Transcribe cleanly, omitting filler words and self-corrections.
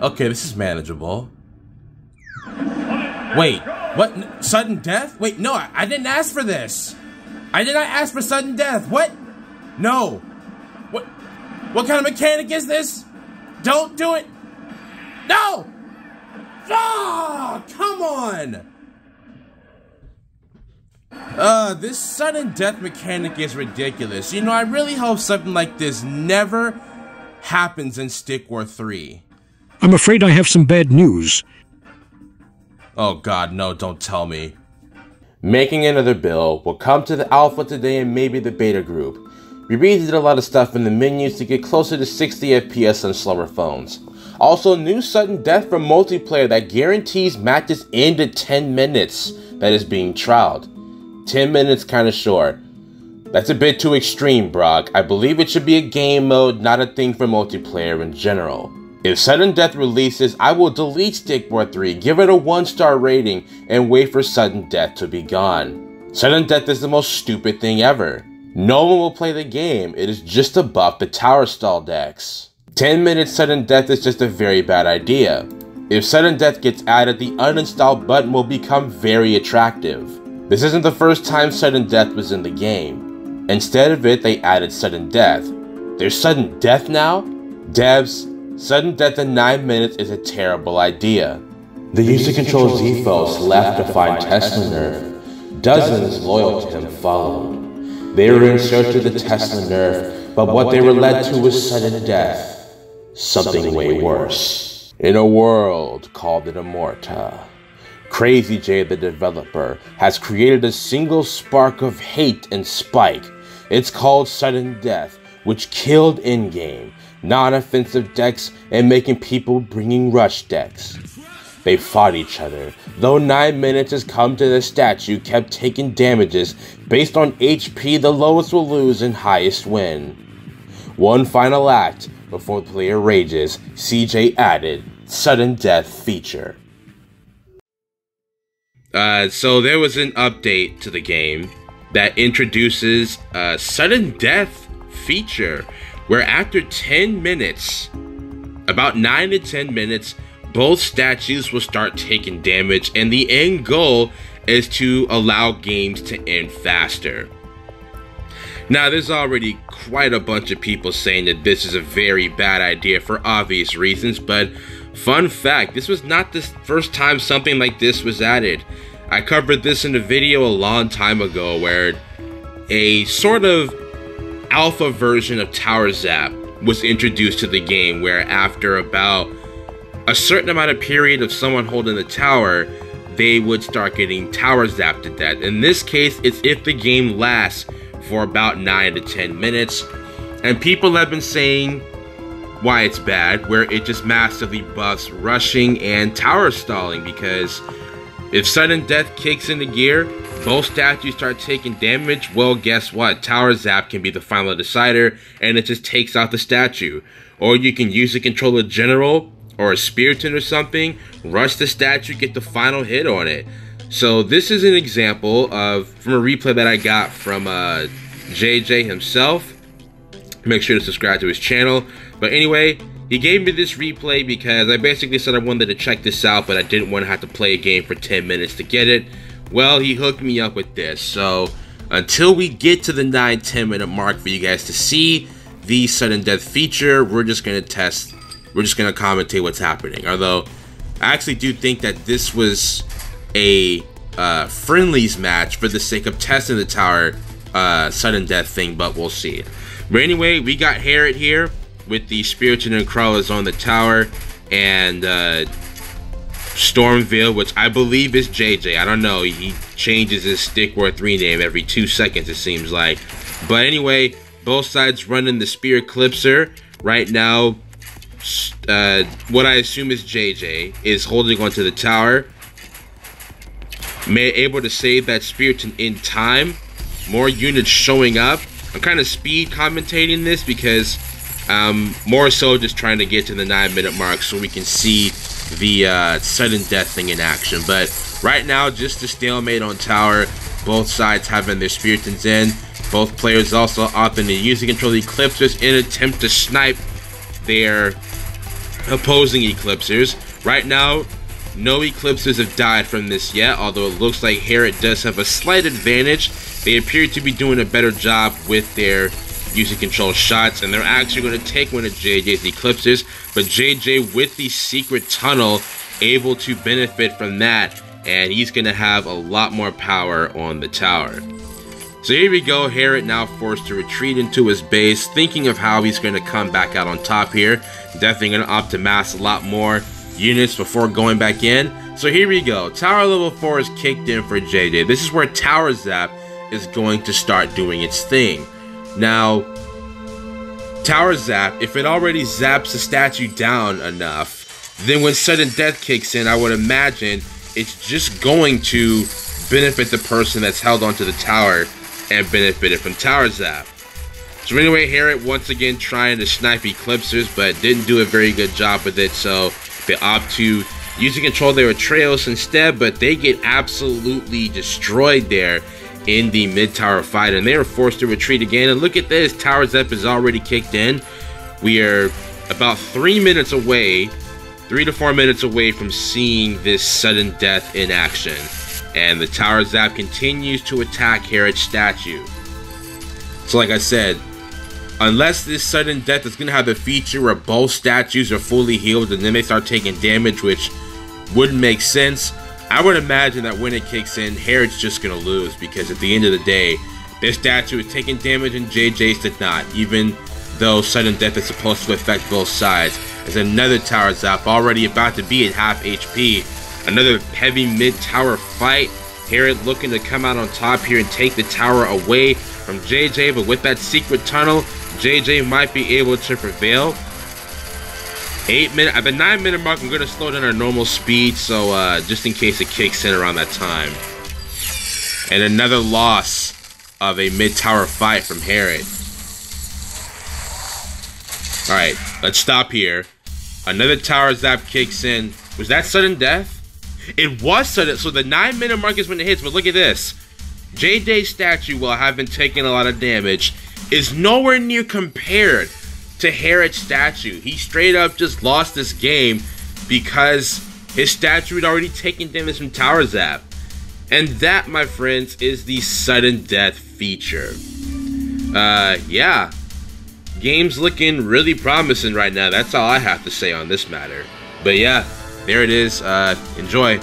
Okay, this is manageable. Wait, what? Sudden death? Wait, no, I didn't ask for this. I did not ask for sudden death. What? No. What kind of mechanic is this? Don't do it. No! Oh, come on! This sudden death mechanic is ridiculous. You know, I really hope something like this never happens in Stick War 3. I'm afraid I have some bad news. Oh god, no, don't tell me. Making another build will come to the alpha today and maybe the beta group. We redid a lot of stuff in the menus to get closer to 60 FPS on slower phones. Also, new sudden death for multiplayer that guarantees matches end at 10 minutes that is being trialed. 10 minutes kinda short. That's a bit too extreme, Brock. I believe it should be a game mode, not a thing for multiplayer in general. If sudden death releases, I will delete Stick War 3, give it a 1-star rating, and wait for sudden death to be gone. Sudden death is the most stupid thing ever. No one will play the game, it is just to buff the tower stall decks. 10-minute sudden death is just a very bad idea. If sudden death gets added, the uninstall button will become very attractive. This isn't the first time sudden death was in the game. Instead of it, they added sudden death. There's sudden death now? Devs, sudden death in 9 minutes is a terrible idea. The user control Z-Foes left to find Tesla Nerf. Dozens loyal to him followed. They were in search of the Tesla Nerf, but what they were led to was sudden death. Something way worse. In a world called the Immorta, Crazy J, the developer, has created a single spark of hate and spike. It's called Sudden Death, which killed in-game, non-offensive decks and making people bringing rush decks. They fought each other, though 9 minutes has come to the statue kept taking damages based on HP, the lowest will lose and highest win. One final act before the player rages, CJ added Sudden Death feature. So there was an update to the game that introduces a Sudden Death feature where after 10 minutes, about 9 to 10 minutes, both statues will start taking damage, and the end goal is to allow games to end faster. Now, there's already quite a bunch of people saying that this is a very bad idea for obvious reasons, but fun fact, this was not the first time something like this was added. I covered this in a video a long time ago where a sort of alpha version of Tower Zap was introduced to the game, where after about a certain amount of period of someone holding the tower, they would start getting tower zapped to death. In this case, it's if the game lasts for about 9 to 10 minutes, and people have been saying why it's bad, where it just massively buffs rushing and tower stalling, because if sudden death kicks into gear, both statues start taking damage, well, guess what? Tower zap can be the final decider, and it just takes out the statue. Or you can use a controller general or a Spiriton or something, rush the statue, get the final hit on it. So this is an example of, from a replay that I got from JJ himself. Make sure to subscribe to his channel. But anyway, he gave me this replay because I basically said I wanted to check this out, but I didn't want to have to play a game for 10 minutes to get it. Well, he hooked me up with this. So until we get to the 9-10 minute mark for you guys to see the sudden death feature, we're just going to test. We're just going to commentate what's happening. Although, I actually do think that this was a friendlies match for the sake of testing the tower sudden death thing, but we'll see. But anyway, we got Harriet here with the Spiriton and Crawlers on the tower, and Stormveil, which I believe is JJ. I don't know. He changes his Stick War 3 name every 2 seconds, it seems like. But anyway, both sides running the Spear Eclipser. Right now, what I assume is JJ is holding onto the tower, able to save that Spiriton in time. More units showing up. I'm kind of speed commentating this because more so just trying to get to the 9 minute mark so we can see the sudden death thing in action. But right now, just a stalemate on tower. Both sides having their Spiritons in. Both players also opting to use the control Eclipsers in an attempt to snipe their opposing Eclipsers. Right now, no Eclipsers have died from this yet, although it looks like Herod does have a slight advantage. They appear to be doing a better job with their using control shots, and they're actually going to take one of JJ's Eclipsers, but JJ with the secret tunnel able to benefit from that, and he's going to have a lot more power on the tower. So here we go, Herod now forced to retreat into his base, thinking of how he's going to come back out on top here. Definitely going to opt to mass a lot more units before going back in. So here we go, tower level 4 is kicked in for JJ. This is where Tower Zap is going to start doing its thing. Now, Tower Zap, if it already zaps the statue down enough, then when Sudden Death kicks in, I would imagine it's just going to benefit the person that's held onto the tower and benefited from Tower Zap. So anyway, Herod once again trying to snipe Eclipsers, but didn't do a very good job with it, so they opt to use and control their Atreus instead, but they get absolutely destroyed there in the mid-tower fight, and they are forced to retreat again. And look at this, Tower Zap is already kicked in. We are about 3 minutes away, 3 to 4 minutes away from seeing this Sudden Death in action. And the Tower Zap continues to attack Herod's statue. So like I said, unless this Sudden Death is going to have the feature where both statues are fully healed and then they start taking damage, which wouldn't make sense, I would imagine that when it kicks in, Herod's just going to lose, because at the end of the day, this statue is taking damage and JJ's did not, even though Sudden Death is supposed to affect both sides. There's another Tower Zap already about to be at half HP. Another heavy mid-tower fight. Herod looking to come out on top here and take the tower away from JJ, but with that secret tunnel, JJ might be able to prevail. 8 minutes, at the 9 minute mark, I'm going to slow down our normal speed, so just in case it kicks in around that time. And another loss of a mid-tower fight from Herod. Alright, let's stop here. Another Tower Zap kicks in. Was that Sudden Death? It was sudden, so the 9 minute mark is when it hits, but look at this. JJ's statue, while having taken a lot of damage, is nowhere near compared to Herod's statue. He straight up just lost this game because his statue had already taken damage from Tower Zap. And that, my friends, is the Sudden Death feature. Yeah. Game's looking really promising right now. That's all I have to say on this matter. But yeah, there it is. Enjoy.